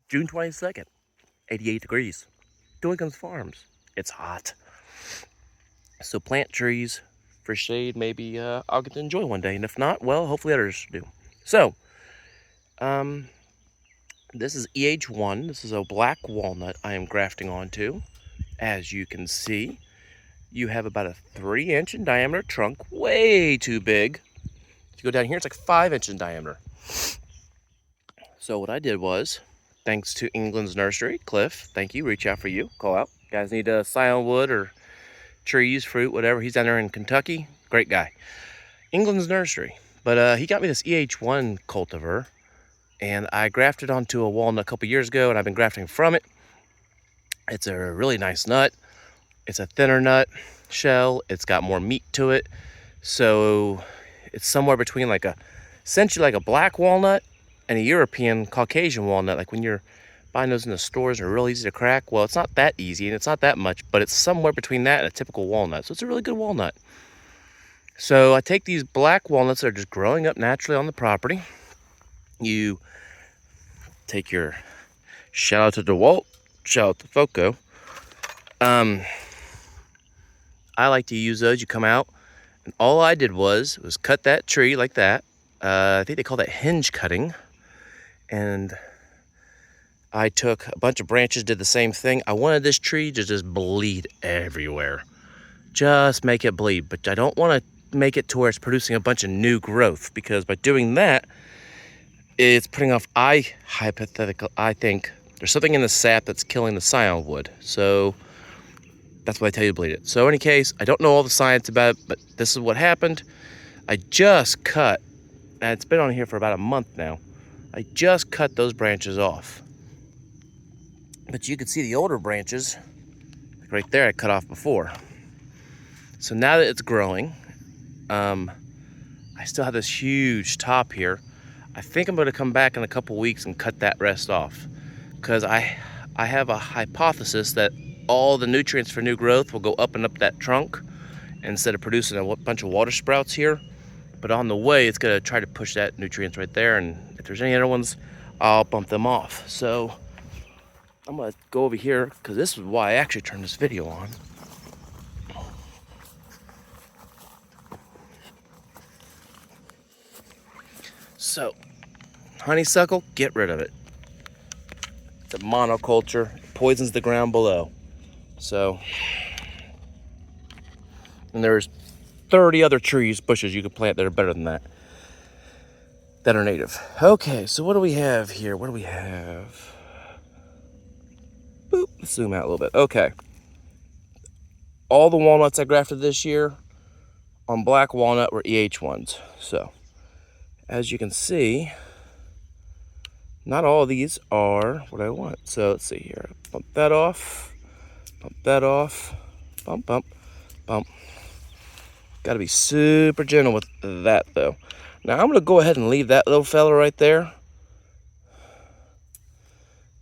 June 22nd, 88 degrees. Doigan's Farms. It's hot. So plant trees for shade. Maybe I'll get to enjoy one day. And if not, well, hopefully others do. So, this is EH1. This is a black walnut I am grafting onto. As you can see, you have about a 3-inch in diameter trunk. Way too big. If you go down here, it's like 5-inch in diameter. So what I did was, thanks to England's Nursery, Cliff, thank you, reach out for you, call out. Guys need scion wood or trees, fruit, whatever. He's down there in Kentucky. Great guy. England's Nursery. But he got me this EH1 cultivar, and I grafted onto a walnut a couple years ago, and I've been grafting from it. It's a really nice nut. It's a thinner nut shell. It's got more meat to it. So it's somewhere between essentially like a black walnut and a European Caucasian walnut. Like when you're buying those in the stores, they're real easy to crack. Well, it's not that easy and it's not that much, but it's somewhere between that and a typical walnut. So it's a really good walnut. So I take these black walnuts that are just growing up naturally on the property. You take your, shout out to DeWalt, shout out to Foco. I like to use those. You come out, and all I did was cut that tree like that. I think they call that hinge cutting. And I took a bunch of branches, did the same thing. I wanted this tree to just bleed everywhere. Just make it bleed. But I don't want to make it to where it's producing a bunch of new growth, because by doing that, it's putting off, I think there's something in the sap that's killing the scion wood. So that's why I tell you to bleed it. So in any case, I don't know all the science about it, but this is what happened. I just cut, and it's been on here for about a month now. I just cut those branches off. But you can see the older branches, like right there, I cut off before. So now that it's growing, I still have this huge top here. I think I'm going to come back in a couple weeks and cut that rest off, because I have a hypothesis that all the nutrients for new growth will go up and up that trunk instead of producing a bunch of water sprouts here. But on the way, it's going to try to push that nutrients right there, and if there's any other ones, I'll bump them off. So I'm going to go over here, because this is why I actually turned this video on. So, honeysuckle, get rid of it. It's a monoculture, it poisons the ground below. So, and there's 30 other trees, bushes you could plant that are better than that are native. Okay, so what do we have here? What do we have? Boop, let's zoom out a little bit. Okay. All the walnuts I grafted this year on black walnut were EH1s. So, as you can see, not all of these are what I want. So let's see here. Bump that off. Bump that off. Bump, bump, bump. Got to be super gentle with that, though. Now I'm going to go ahead and leave that little fella right there,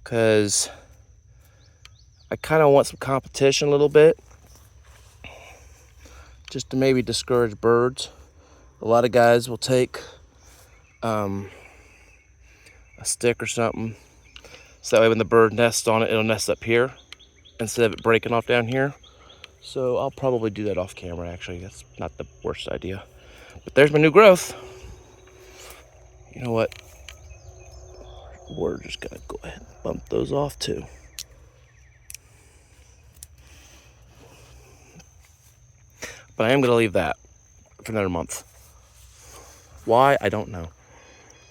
because I kind of want some competition a little bit, just to maybe discourage birds. A lot of guys will take a stick or something, so that way when the bird nests on it, it'll nest up here instead of it breaking off down here. So I'll probably do that off camera, actually. That's not the worst idea. But there's my new growth. You know what? We're just gonna go ahead and bump those off too. But I am gonna leave that for another month. Why? I don't know.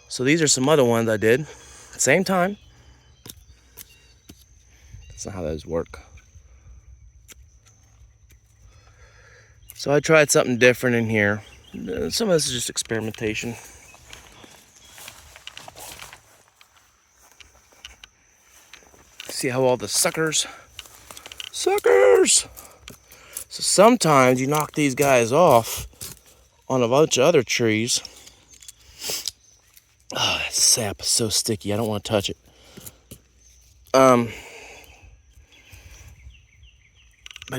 So these are some other ones I did. Same time. That's not how those work. So I tried something different in here. Some of this is just experimentation. See how all the suckers. So sometimes you knock these guys off on a bunch of other trees. Oh, that sap is so sticky. I don't want to touch it. By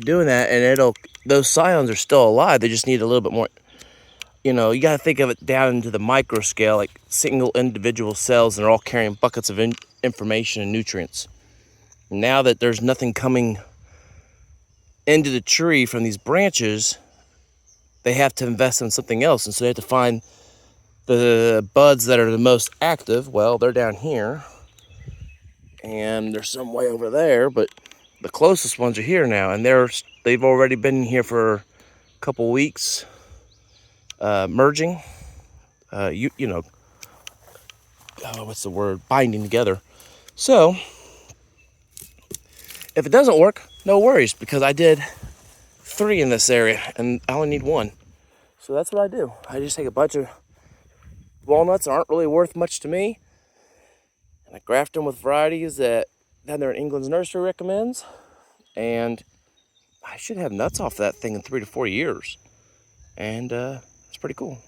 doing that, and those scions are still alive. They just need a little bit more. You know, you got to think of it down into the micro scale, like single individual cells, and they're all carrying buckets of information and nutrients. Now that there's nothing coming into the tree from these branches, they have to invest in something else, and so they have to find the buds that are the most active. Well, they're down here, and there's some way over there, but the closest ones are here now, and they've already been here for a couple weeks, merging. You know, what's the word? Binding together. So if it doesn't work, no worries, because I did 3 in this area, and I only need 1. So that's what I do. I just take a bunch of walnuts that aren't really worth much to me, and I graft them with varieties that down there in England's nursery recommends, and I should have nuts off that thing in 3 to 4 years, and it's pretty cool.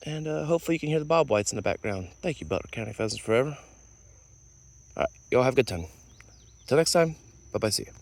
And hopefully you can hear the bobwhites in the background. Thank you, Butler County Pheasants Forever. All right, y'all have a good time. Till next time, bye-bye, see you.